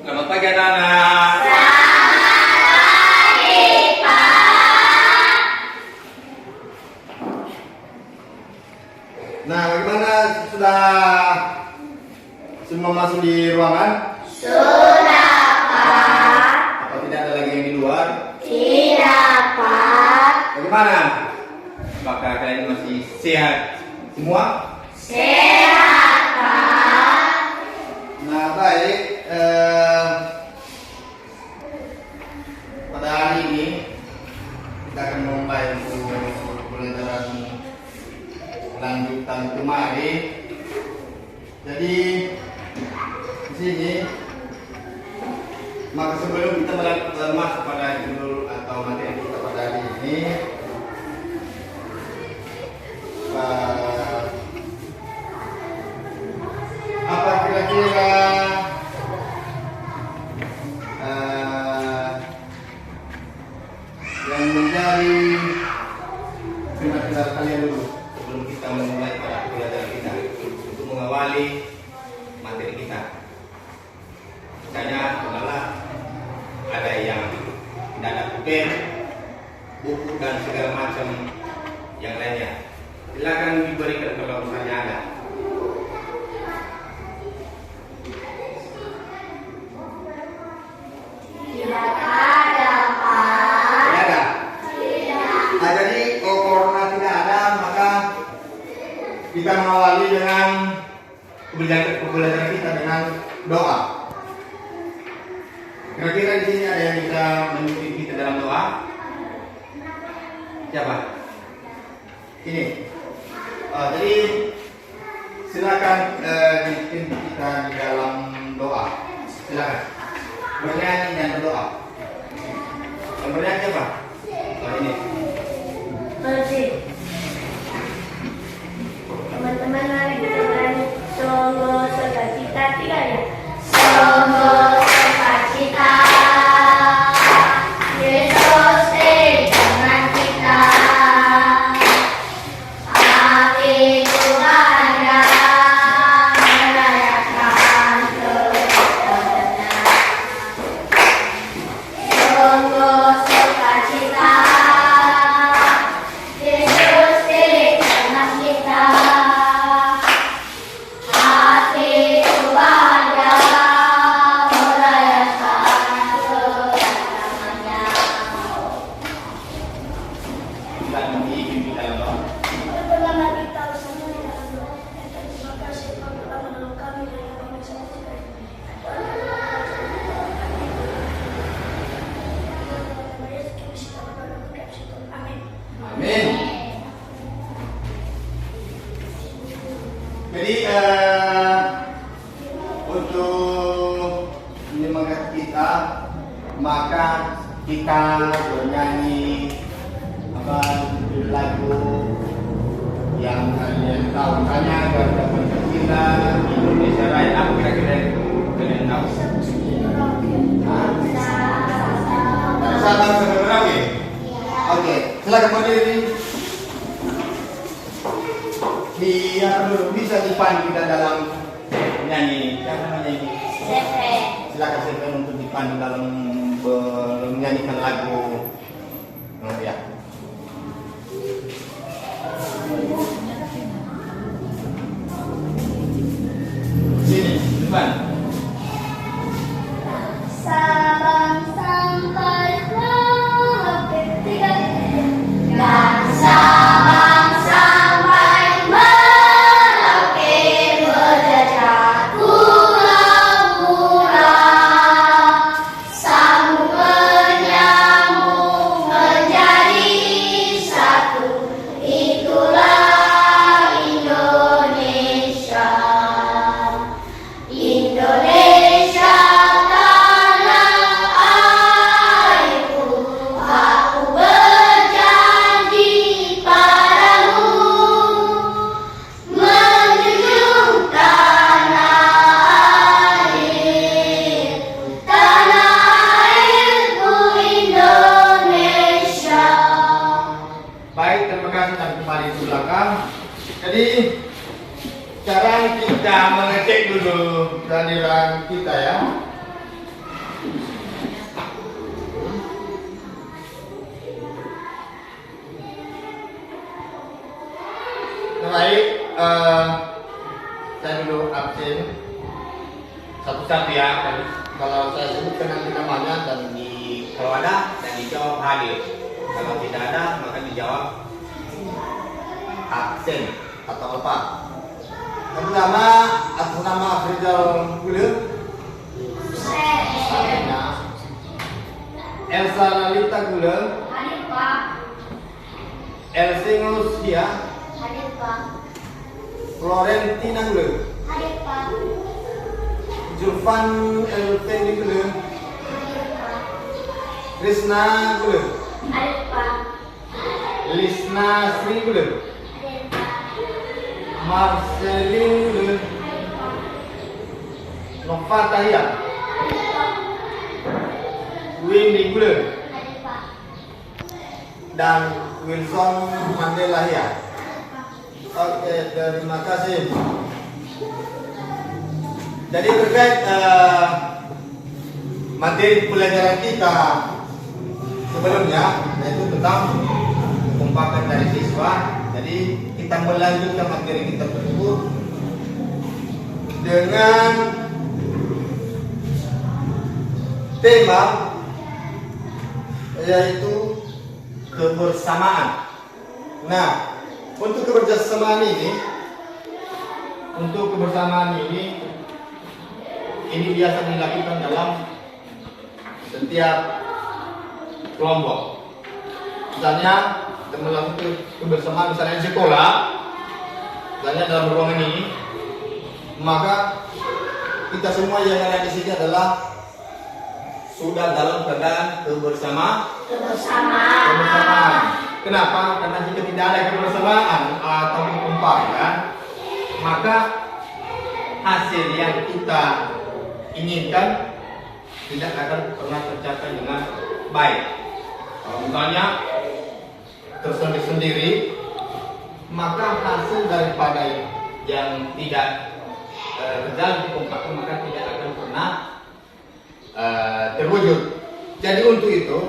Selamat pagi anak-anak. Nah, bagaimana, sudah semua masuk di ruangan? Sudah, Pak. Apa tidak ada lagi yang di luar? Tidak, Pak. Bagaimana? Apakah kalian masih sehat semua? Sehat, Pak. Nah, baik. Pada hari ini kita akan memulai untuk pelajaran lanjutan kemarin. Jadi di sini, maka sebelum kita masuk pada judul atau materi kita pada hari ini, apa kira-kira yang menjadi kendala kalian dulu sebelum kita memulai pada pelajaran kita untuk mengawali materi kita. Misalnya adalah ada yang tidak ada pulpen, buku dan segala macam yang lainnya. Silakan diberikan kalau misalnya ada. Tidak ada, Pak. Tidak ada. Tidak. Nah, jadi kalau corona tidak ada, maka kita mengawali dengan pembelajaran kita dengan doa. Kira-kira di sini ada yang bisa memimpin kita dalam doa? Siapa? Ini. Jadi silakan dipimpin kita di dalam doa. Silakan. Bernyanyi dan berdoa. Yang bernyanyi siapa? Oh, ini. Masih. Teman-teman, mari kita bernyanyi Sungguh sukacita, tiga ya. Sungguh sukacita, Yesus di tengah kita. Hatiku bahagia merayakan kedatangannya. Sungguh sukacita, Yesus di tengah kita. Hatiku bahagia merayakan kedatangannya. Kita dipimpin dalam doa. Pertama kita bersama dalam doa. Terima kasih Tuhan telah menolong kami dari kami semua sekali. Amin. Amin. Jadi untuk menyemangat kita, maka kita bernyanyi judul lagu yang kalian tahu. Misalnya Garuda Pancasila, Indonesia Raya. Apa kira-kira yang kalian tahu? Bangsa Merauke. Oke, silakan berdiri. Bisa dipandu kita dalam menyanyi. Siapa namanya ini? Silakan saya untuk dipandu dalam menyanyikan lagu. Ya. Sini, depan. Sabang sampai Merauke, tiga. Dan Sabang sampai Merauke berjajah pulau-pulau, sambung menyambung menjadi satu. Itulah Indonesia. Indonesia tanah airku, aku berjanji padamu menjunjung tanah airku Indonesia. Baik, terima kasih dan kembali ke belakang. Jadi sekarang kita mengecek dulu kehadiran kita ya. saya dulu absen satu-satu ya. Dan kalau saya sebutkan nanti namanya kalau ada dan dijawab hadir. Kalau tidak ada maka dijawab absen atau apa. Yang pertama atas nama Afrizal Gule, Elsa Lalita Gule, Hadir Pak. Elsing Lucia, Hadir Pak. Florentina Gule, Hadir Pak. Julfan Elfendi Gule, Hadir Pak. Krishna Gule, Hadir Pak. Lisna Sri Gule, Hadir Pak. Marcelin Gule, Nova Tahia, Windy Gule, Hadir Pak. dan Wilson Mandela ya. Oke, terima kasih. Jadi terkait materi pelajaran kita sebelumnya, yaitu tentang kekompakan dari siswa. Jadi kita melanjutkan materi kita tersebut dengan tema yaitu kebersamaan. Nah, untuk kebersamaan ini biasa dilakukan dalam setiap kelompok. Misalnya kita melakukan kebersamaan misalnya di sekolah, misalnya dalam ruangan ini, maka kita semua yang ada di sini adalah sudah dalam keadaan kebersamaan. Kenapa? Karena jika tidak ada kebersamaan atau kekompakan, maka hasil yang kita inginkan tidak akan pernah tercapai dengan baik. Kalau misalnya tersendiri-sendiri, maka hasil daripada yang tidak berjalan kekompakan maka tidak akan pernah terwujud. Jadi untuk itu,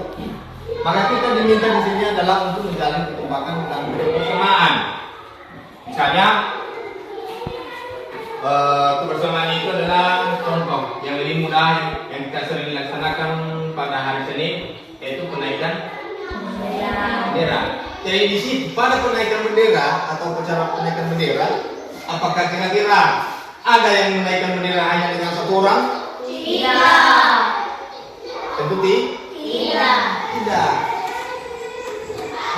maka kita diminta di sini adalah untuk menjalin kekompakan dan kebersamaan. Misalnya kebersamaan itu adalah contoh yang lebih mudah yang kita sering laksanakan pada hari Senin, yaitu kenaikan bendera. Jadi di sini pada kenaikan bendera atau upacara kenaikan bendera, apakah kira-kira ada yang menaikkan bendera hanya dengan satu orang? Tidak. Tentu Tidak. tidak.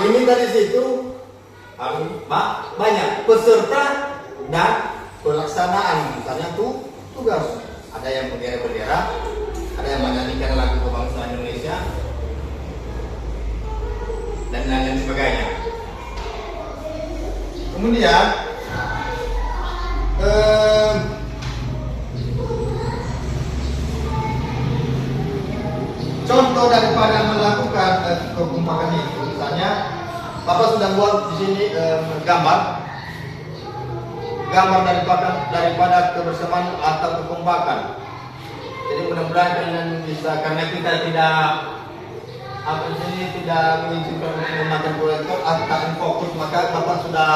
Ini dari situ harus banyak peserta dan pelaksanaan. Misalnya tugas. Ada yang bendera-bendera, ada yang menyanyikan lagu kebangsaan Indonesia, dan lain sebagainya. Kemudian contoh daripada melakukan kekompakan itu, misalnya Bapak sudah buat di sini gambar daripada kebersamaan atau kekompakan. Jadi mudah-mudahan kalian bisa, karena kita tidak mengizinkan menggunakan proyektor atau fokus, maka Bapak sudah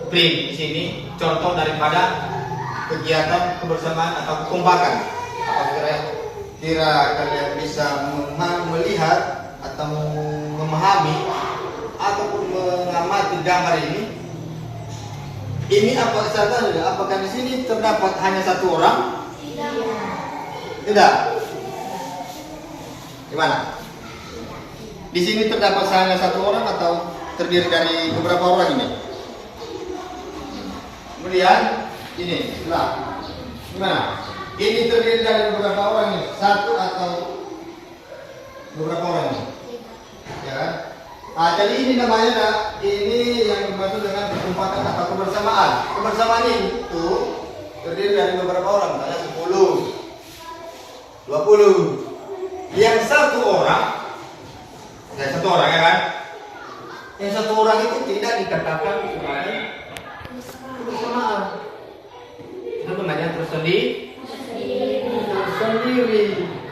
print di sini contoh daripada kegiatan kebersamaan atau kekompakan. Apakah kira kalian bisa melihat atau memahami ataupun mengamati gambar ini? Ini apa saja? Apakah di sini terdapat hanya satu orang? Tidak. Gimana? Di sini terdapat hanya satu orang atau terdiri dari beberapa orang ini? Kemudian ini sebelah. Gimana? Ini terdiri dari beberapa orang ini? Satu atau beberapa orang ini? Ya kan? Jadi ini namanya, ini yang dimaksud dengan kekompakan atau kebersamaan. Kebersamaan itu terdiri dari beberapa orang, misalnya 10, 20. Yang satu orang ya kan? Yang satu orang itu tidak dikatakan sebagai kebersamaan. Itu namanya tersendiri.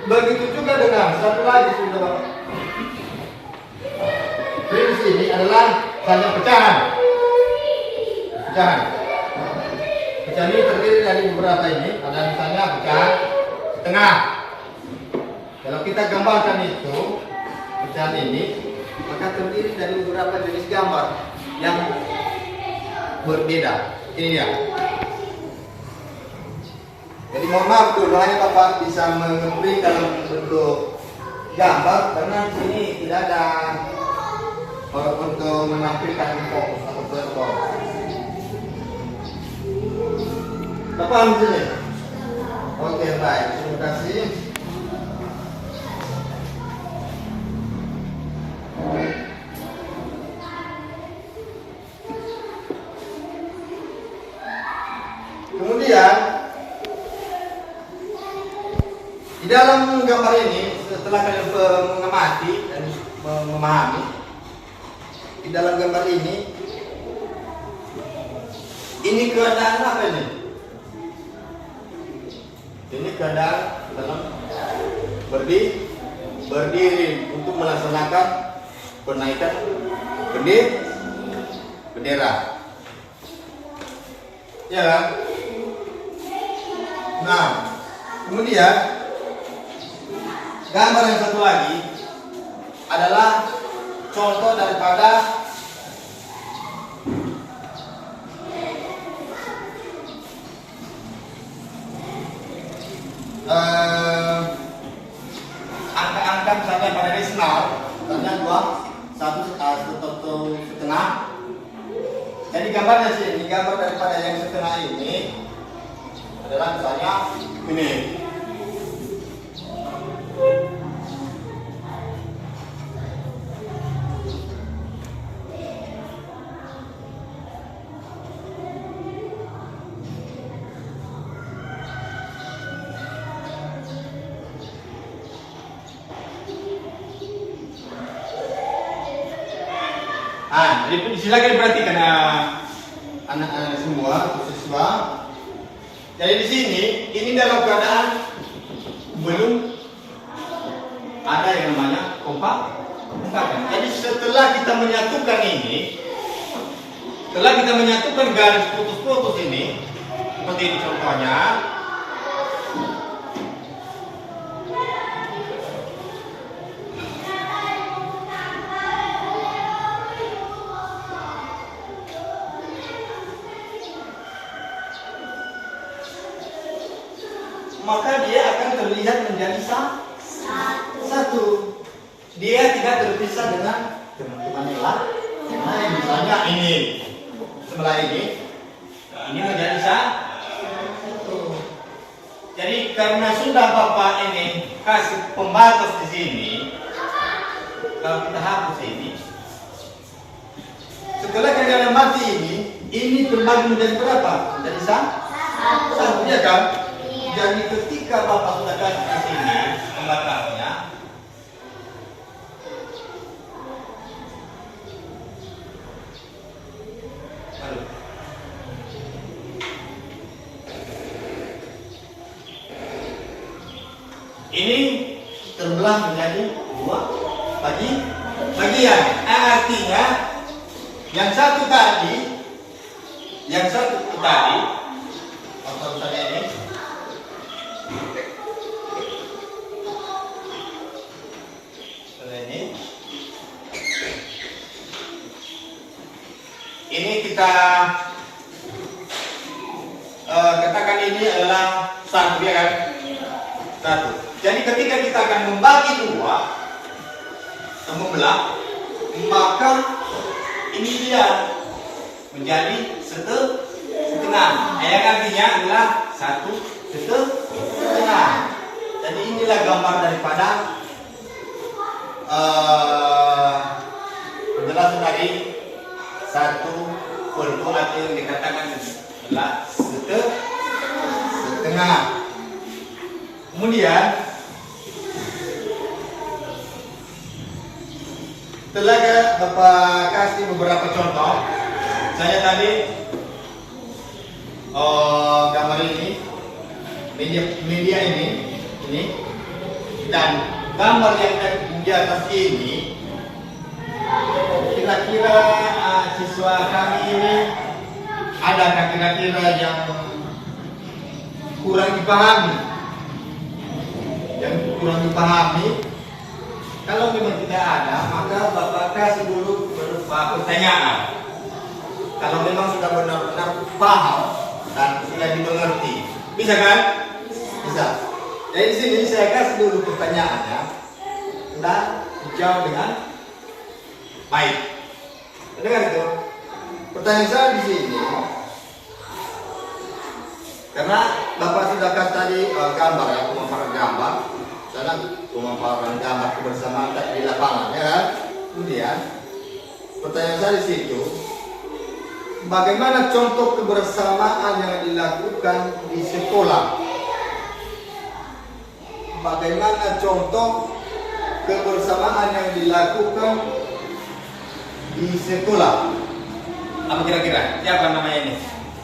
Begitu juga dengan satu lagi sudah. Prinsip ini adalah hanya pecahan. Pecahan ini terdiri dari beberapa ini. Ada misalnya pecahan setengah. Kalau kita gambarkan itu pecahan ini, maka terdiri dari beberapa jenis gambar yang berbeda. Ini dia. Jadi mohon maaf dulu, hanya Bapak bisa memberi dalam bentuk gambar karena di sini tidak ada untuk menampilkan fokus atau foto. Bapak ambil sini. Oke, baik. Terima kasih. Kemudian di dalam gambar ini, setelah kalian mengamati dan memahami, di dalam gambar ini keadaan apa ini? Ini keadaan dalam berdiri untuk melaksanakan penaikan bendera. Ya kan? Nah, kemudian gambar yang satu lagi adalah contoh daripada angka-angka misalnya pada desimal, misalnya 1,5. Jadi gambarnya sini, gambar daripada yang setengah ini adalah misalnya ini. Jadi silakan diperhatikan anak-anak semua, siswa. Jadi di sini, ini dalam keadaan belum ada yang namanya kompak. Jadi setelah kita menyatukan ini, setelah kita menyatukan garis putus-putus ini, seperti ini contohnya. Maka dia akan terlihat menjadi satu. Dia tidak terpisah dengan teman-teman yang lain. Misalnya ini sebelah ini menjadi satu. Jadi karena sudah Bapak ini kasih pembatas di sini, kalau kita hapus ini, setelah kalian mati ini terbagi menjadi berapa? Menjadi satu, ya kan? Jadi ketika Bapak sudah kasih di sini pembatasnya, ini terbelah menjadi dua bagian. Artinya yang satu tadi, atau misalnya ini kita katakan ini adalah satu, ya kan? Satu. Jadi ketika kita akan membagi dua, membelah, maka ini dia menjadi setengah. Yang artinya adalah satu setengah. Jadi inilah gambar daripada penjelasan dari satu perlu atau yang dikatakan adalah setengah. Kemudian setelah Bapak kasih beberapa contoh, saya tadi gambar ini, media ini dan gambar yang di atas ini, kira-kira siswa kami ini adakah kira-kira yang kurang dipahami. Yang kurang dipahami, kalau memang tidak ada, maka Bapak kasih dulu berupa pertanyaan. Kalau memang sudah benar-benar paham dan sudah dimengerti, bisa kan? Bisa. Jadi di sini saya kasih dulu pertanyaannya, dan dijawab dengan baik. Dengar itu. Pertanyaan saya di sini, karena Bapak sudah kasih tadi gambar ya, pemaparan gambar, sana pemaparan gambar kebersamaan di lapangan, ya kan? Kemudian pertanyaan saya di situ, bagaimana contoh kebersamaan yang dilakukan di sekolah? Bagaimana contoh kebersamaan yang dilakukan di sekolah? Apa kira-kira? Siapa namanya ini?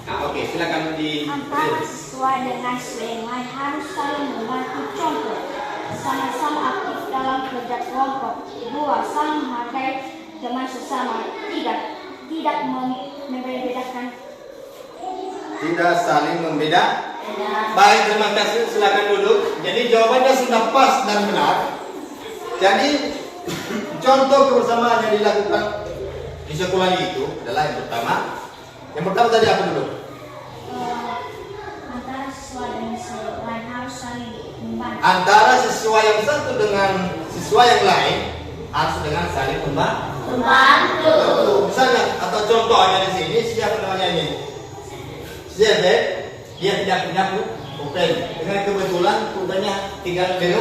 Nah, oke, silakan di. Antara siswa dengan siswa yang lain harus saling membantu. Contoh, sama-sama aktif dalam kerja kelompok. 2. Saling menghargai teman sesama. 3. Tidak membedakan. Tidak saling membeda. Baik, terima kasih. Silakan duduk. Jadi jawabannya sudah pas dan benar. Jadi contoh kebersamaan yang dilakukan di sekolah itu adalah yang pertama. Yang pertama tadi apa dulu? Antara siswa dan siswa lain harus saling membantu. Antara siswa yang satu dengan siswa yang lain harus dengan saling membantu. Membantu. Misalnya atau contohnya di sini, siapa namanya ini? Siapa? Dia tidak punya pulpen. Dengan kebetulan pulpennya tinggal di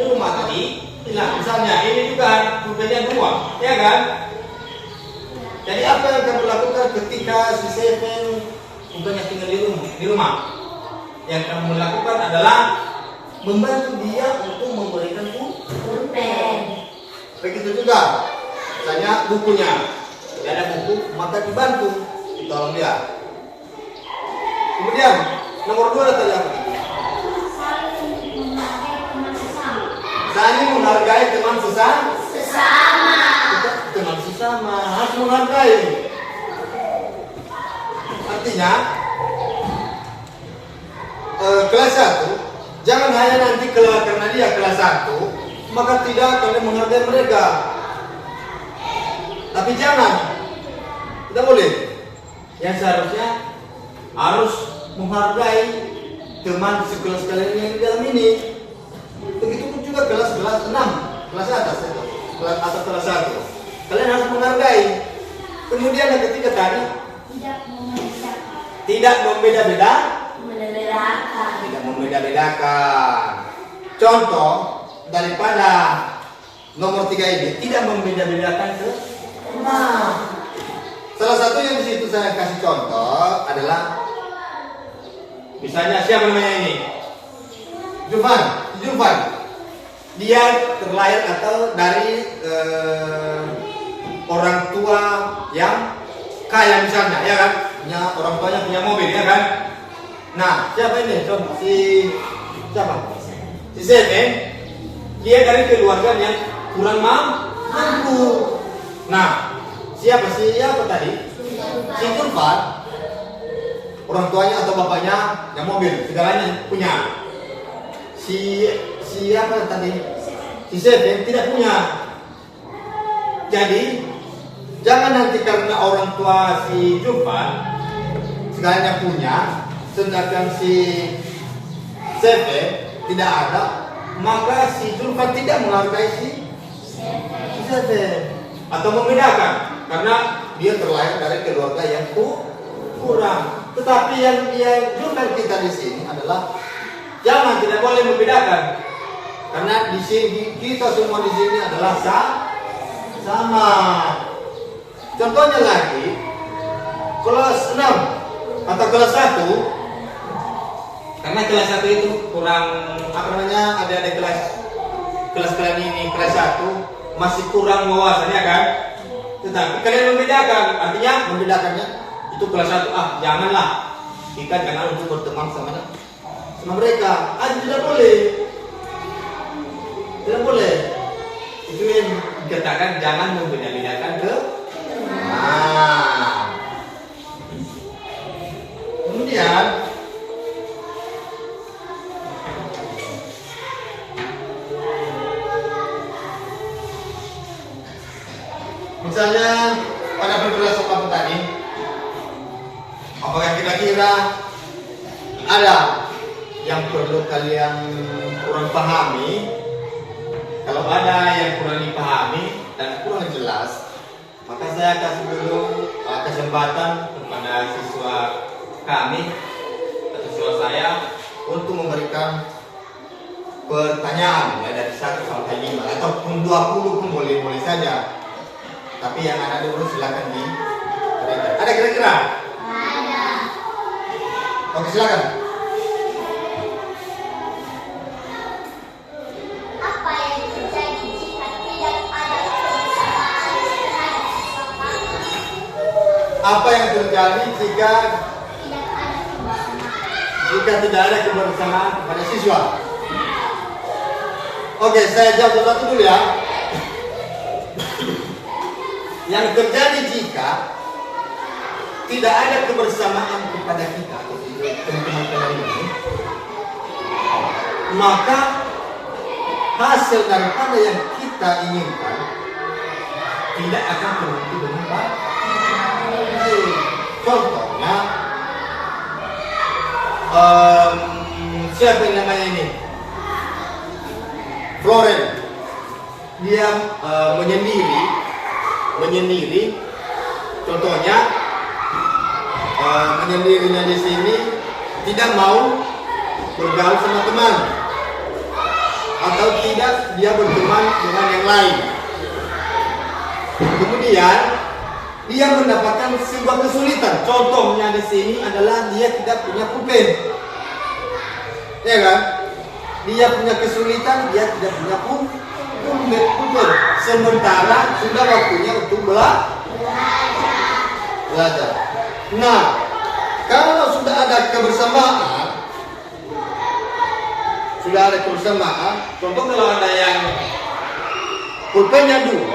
rumah tadi. Nah, misalnya ini juga pulpennya 2, ya kan? Jadi apa yang kamu lakukan ketika si Seven pulpennya tinggal di rumah? Yang kamu lakukan adalah membantu dia untuk memberikan Pulpen. begitu juga. Misalnya bukunya, tidak ada buku, maka dibantu, ditolong dia. Kemudian nomor 2 tadi apa? Saling menghargai teman sesama. Saling menghargai teman sesama. Teman sesama harus menghargai. Artinya kelas 1 jangan hanya nanti karena dia kelas 1 maka tidak kalian menghargai mereka. Tapi jangan, tidak boleh. Yang seharusnya harus menghargai teman sekelas kalian yang di dalam ini. Begitupun juga kelas 6, kelas atas itu, kelas atau kelas 1. Kalian harus menghargai. Kemudian yang ketiga tadi, tidak membeda-bedakan. Contoh daripada nomor 3 ini, tidak membeda-bedakan ke. Nah, salah satu yang di situ saya kasih contoh adalah, misalnya siapa namanya ini? Jufan. Dia terlahir atau dari orang tua yang kaya misalnya, ya kan? Punya orang tuanya punya mobil, ya kan? Nah, siapa ini? Coba siapa? Si Seven. Dia dari keluarga yang kurang mampu. Nah, siapa tadi? Si Jufan. Orang tuanya atau bapaknya yang mobil, segalanya punya. Siapa tadi? Si Seven tidak punya. Jadi jangan nanti karena orang tua si Jufan segalanya punya, sedangkan si Seven tidak ada, maka si Jufan tidak menghargai si Seven atau membedakan karena dia terlahir dari keluarga yang kurang. Tetapi yang dia Jufan kita di sini adalah jangan, tidak boleh membedakan. Karena di sini kita semua di sini adalah sama. Contohnya lagi, kelas 6 atau kelas 1. Karena kelas 1 itu kurang ada kelas kalian ini kelas 1 masih kurang wawasannya kan. Tetapi kalian membedakan, artinya membedakannya itu kelas 1 janganlah kita jangan untuk berteman sama mereka. Tidak boleh. Tidak boleh. Itu yang dikatakan jangan membeda-bedakan ke. Kemudian tadi? Apakah kira-kira ada yang perlu kalian kurang pahami? Kalau ada yang kurang dipahami dan kurang jelas, maka saya kasih dulu kesempatan kepada siswa kami atau siswa saya untuk memberikan pertanyaan ya, dari 1 sampai 5 ataupun 20 pun boleh-boleh saja. Tapi yang ada dulu silakan diberikan. Ada kira-kira? Ada. Oke, silakan. Apa yang terjadi jika tidak ada kebersamaan terhadap seseorang? Apa yang terjadi jika Tidak ada kebersamaan. tidak ada kebersamaan pada siswa? Oke, saya jawab satu dulu ya. Yang terjadi jika tidak ada kebersamaan kepada kita, teman-teman kalian ini, maka hasil daripada yang kita inginkan tidak akan berhenti dengan baik. Contohnya, siapa yang namanya ini? Floren. Dia menyendiri. Contohnya, menyendirinya di sini tidak mau bergaul sama teman, atau tidak dia berteman dengan yang lain. Kemudian dia mendapatkan sebuah kesulitan. Contohnya di sini adalah dia tidak punya pulpen, ya kan? Dia punya kesulitan, dia tidak punya pulpen. Sementara sudah waktunya untuk belajar. Nah, kalau sudah ada kebersamaan, contoh kalau ada yang pulpennya 2,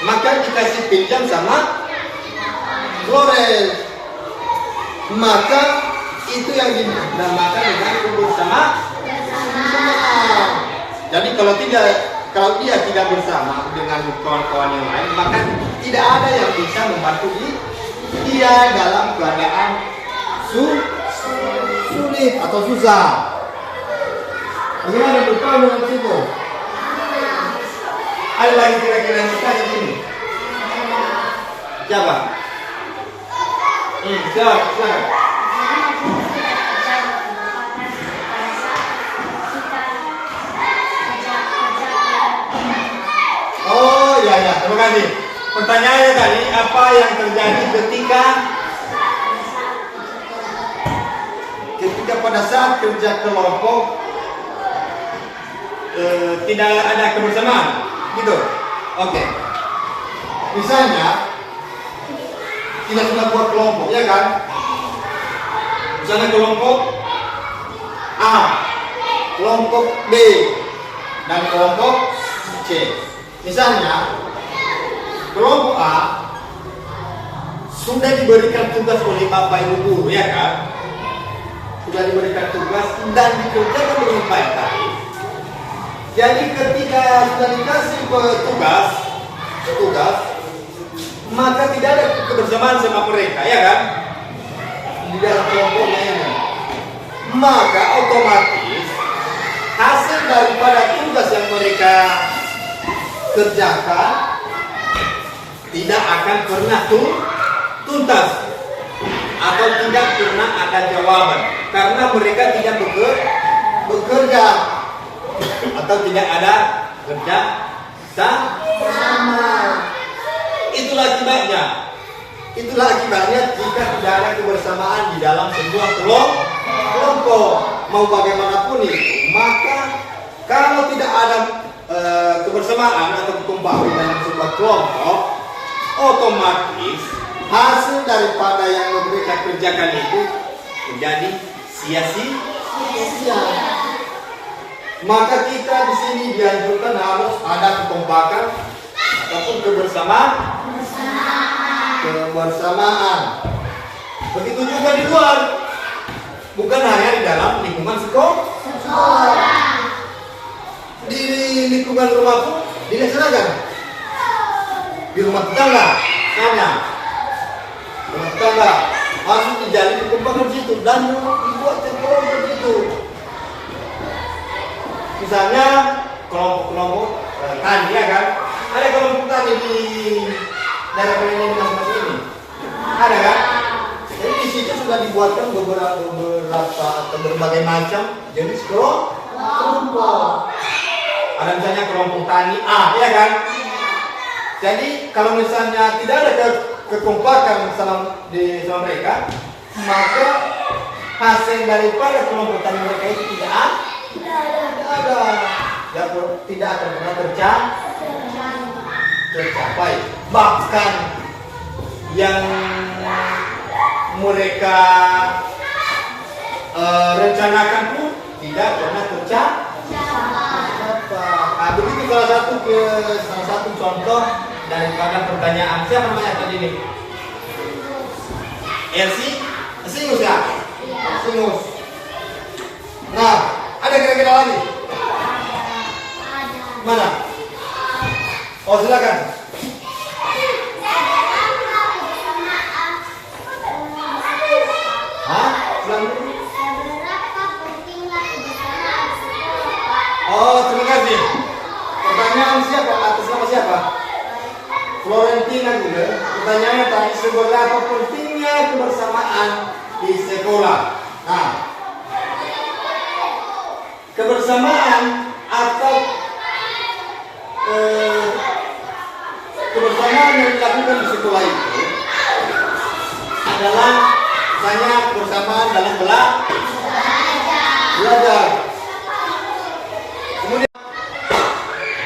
maka dikasih pinjam sama Flores, maka itu yang dinamakan dengan kebersamaan. Jadi kalau dia tidak bersama dengan kawan-kawan yang lain, maka tidak ada yang bisa membantu dia dalam keadaan sulit atau susah. Bagaimana berkau dengan situ? Ada lagi kira-kira yang suka di sini? Siapa? Silakan. Oh ya, terima kasih. Pertanyaannya tadi, apa yang terjadi ketika pada saat kerja kelompok tidak ada kebersamaan, gitu? Oke. Misalnya kita sudah buat kelompok, ya kan? Misalnya kelompok A, kelompok B, dan kelompok C. Misalnya kelompok A sudah diberikan tugas oleh Bapak Ibu guru, ya kan? Sudah diberikan tugas dan dikerjakan dengan baik tadi. Jadi ketika sudah dikasih tugas, maka tidak ada kebersamaan sama mereka, ya kan? Di dalam kelompoknya ini, maka otomatis hasil daripada tugas yang mereka kerjakan tidak akan pernah tuntas atau tidak pernah ada jawaban karena mereka tidak bekerja atau tidak ada kerja sama. Itulah akibatnya jika tidak ada kebersamaan di dalam sebuah kelompok, mau bagaimanapun itu, maka kalau tidak ada kebersamaan atau kekompakan dalam sebuah kelompok, otomatis hasil daripada yang mereka kerjakan itu menjadi sia-sia. Maka kita di sini dianjurkan harus ada kekompakan ataupun kebersamaan. Begitu juga di luar, bukan hanya di dalam lingkungan sekolah. Di lingkungan rumah pun dilaksanakan. Di rumah tetangga sana, harus dijalin dikembangkan di situ dan dibuat kelompok itu. Misalnya kelompok-kelompok tani ya kan, ada kelompok tani di daerah ini masing-masing ini, ada kan? Jadi di situ sudah dibuatkan beberapa atau berbagai macam jenis kelompok. Ada misalnya kelompok tani A, ya kan? Jadi kalau misalnya tidak ada kekompakan sama mereka, maka hasil daripada kelompok tani mereka itu tidak akan pernah tercapai. Bahkan yang mereka rencanakan pun tidak pernah tercapai. Nah, begitu salah satu contoh daripada pertanyaan siapa namanya tadi ini? Sinus ya? Sinus. Nah, ada kira-kira lagi? Mana? Oh, silakan. Hah? Oh, terima kasih. Pertanyaan siapa? Atas nama siapa? Florentina juga. Pertanyaannya tadi, seberapa pentingnya kebersamaan di sekolah? Nah, kebersamaan atau kebersamaan yang dilakukan di sekolah itu adalah misalnya kebersamaan dalam belajar. Kemudian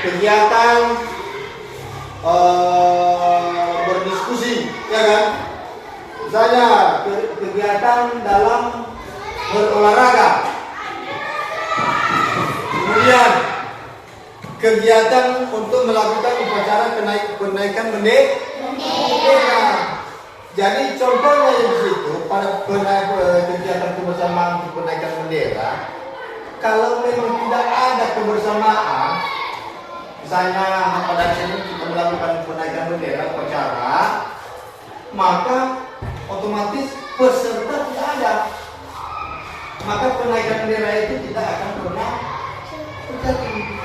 kegiatan berdiskusi, ya kan? Misalnya kegiatan dalam berolahraga. Kemudian kegiatan untuk melakukan upacara kenaikan bendera. Jadi contohnya di situ pada kegiatan kebersamaan untuk kenaikan bendera, kalau memang tidak ada kebersamaan, misalnya pada sini kita melakukan kenaikan bendera upacara, maka otomatis peserta tidak ada. Maka kenaikan bendera itu tidak akan pernah terjadi.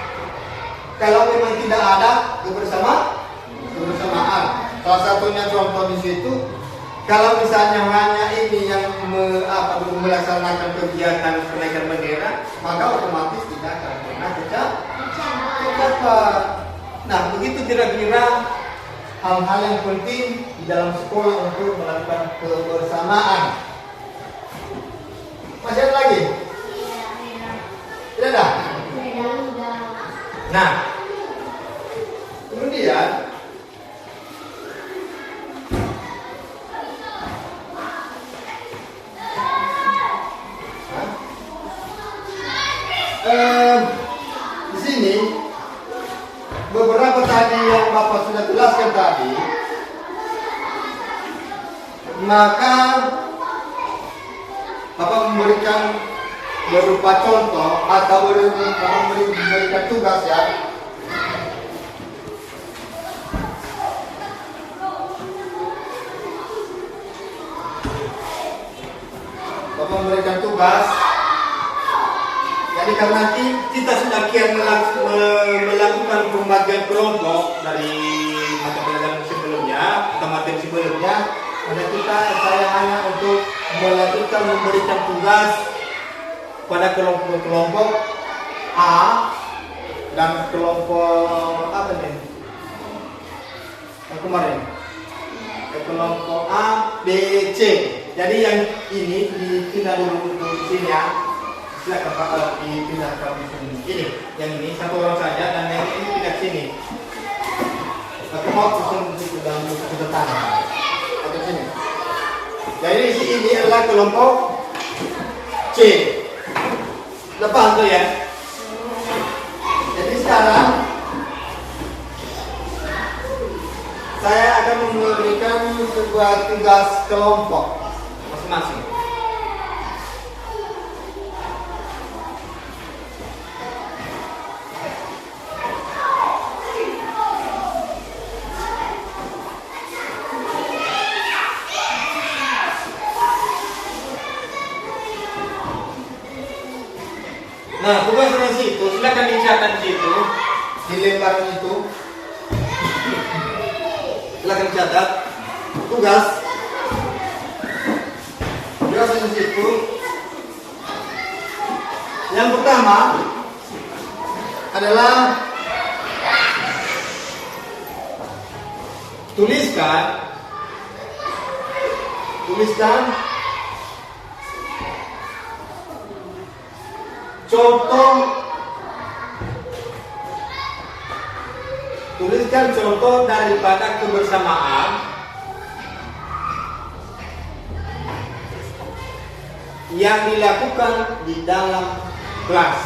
Kalau memang tidak ada kebersamaan. Salah satunya contoh di situ, kalau misalnya hanya ini yang melaksanakan kegiatan kenaikan bendera, maka otomatis tidak akan pernah tercapai. Nah, begitu kira-kira hal-hal yang penting di dalam sekolah untuk melakukan kebersamaan. Masih ada lagi? Tidak ada? Nah, kemudian di sini beberapa tadi yang Bapak sudah jelaskan tadi, maka Bapak memberikan berupa contoh atau memberikan tugas ya. Bapak memberikan tugas. Jadi karena kita sudah kian melakukan pembagian kelompok dari mata pelajaran sebelumnya atau materi sebelumnya, saya hanya untuk melanjutkan memberikan tugas pada kelompok A dan kelompok apa nih? Yang kemarin kelompok A, B, C. Jadi yang ini dipindah dulu di sini ya. Silakan Pak dipindah ke sini. Ini, yang ini satu orang saja dan yang ini pindah sini. Aku mau susun di dalam buku tangan atau sini. Jadi ini adalah kelompok C. Lepas tuh ya. Jadi sekarang saya akan memberikan sebuah tugas kelompok masing-masing. Nah, tugasnya di situ, silakan dicatat di situ, di lembar itu. Silakan dicatat. Tugas di situ. Yang pertama adalah tuliskan contoh daripada kebersamaan yang dilakukan di dalam kelas.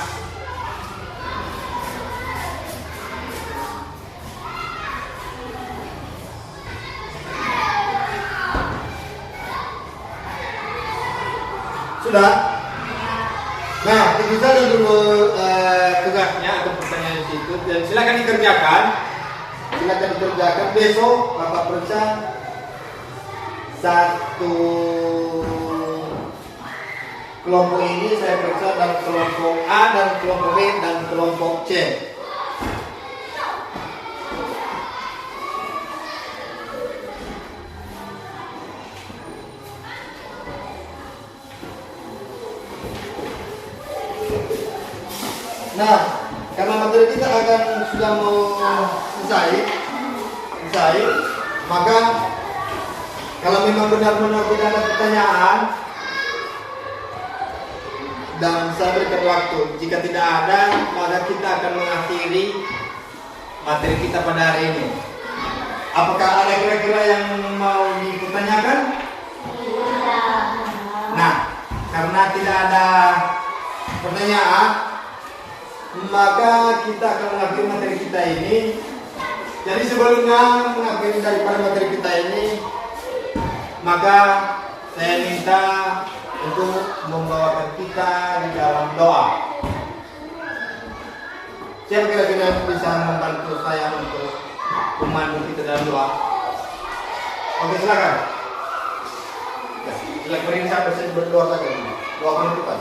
Sudah? Nah, itu saja dulu tugasnya atau pertanyaan di situ. Dan silakan dikerjakan. Besok Bapak periksa satu kelompok ini saya periksa dan kelompok A dan kelompok B dan kelompok C. Nah, karena materi kita akan sudah mau selesai, maka kalau memang benar-benar tidak ada pertanyaan dan saya berikan waktu, jika tidak ada, maka kita akan mengakhiri materi kita pada hari ini. Apakah ada kira-kira yang mau dipertanyakan? Nah, karena tidak ada pertanyaan, maka kita akan mengakhiri materi kita ini. Jadi sebelumnya mengakhiri daripada materi kita ini, maka saya minta untuk membawakan kita di dalam doa. Siapa kira-kira yang bisa membantu saya untuk memandu kita dalam doa? Oke, silakan. Ya, silakan beri saya berdoa saja. Doa penutupan.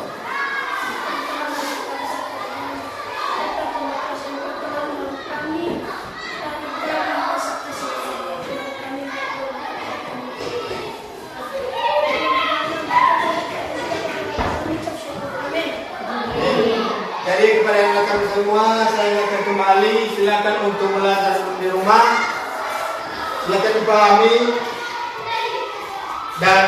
Jadi kepada yang kami semua, saya ingatkan kembali, silakan untuk belajar di rumah, silakan dipahami dan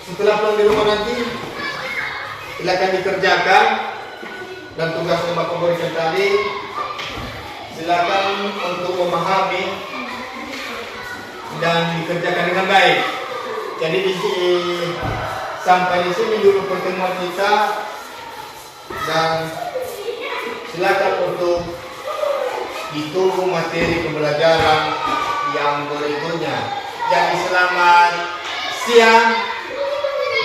setelah pulang di rumah nanti silakan dikerjakan dan tugas yang Bapak berikan tadi silakan untuk memahami dan dikerjakan dengan baik. Jadi sampai di sini dulu pertemuan kita dan silakan untuk ditunggu materi pembelajaran yang berikutnya. Jadi selamat siang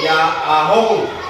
ya, ahou.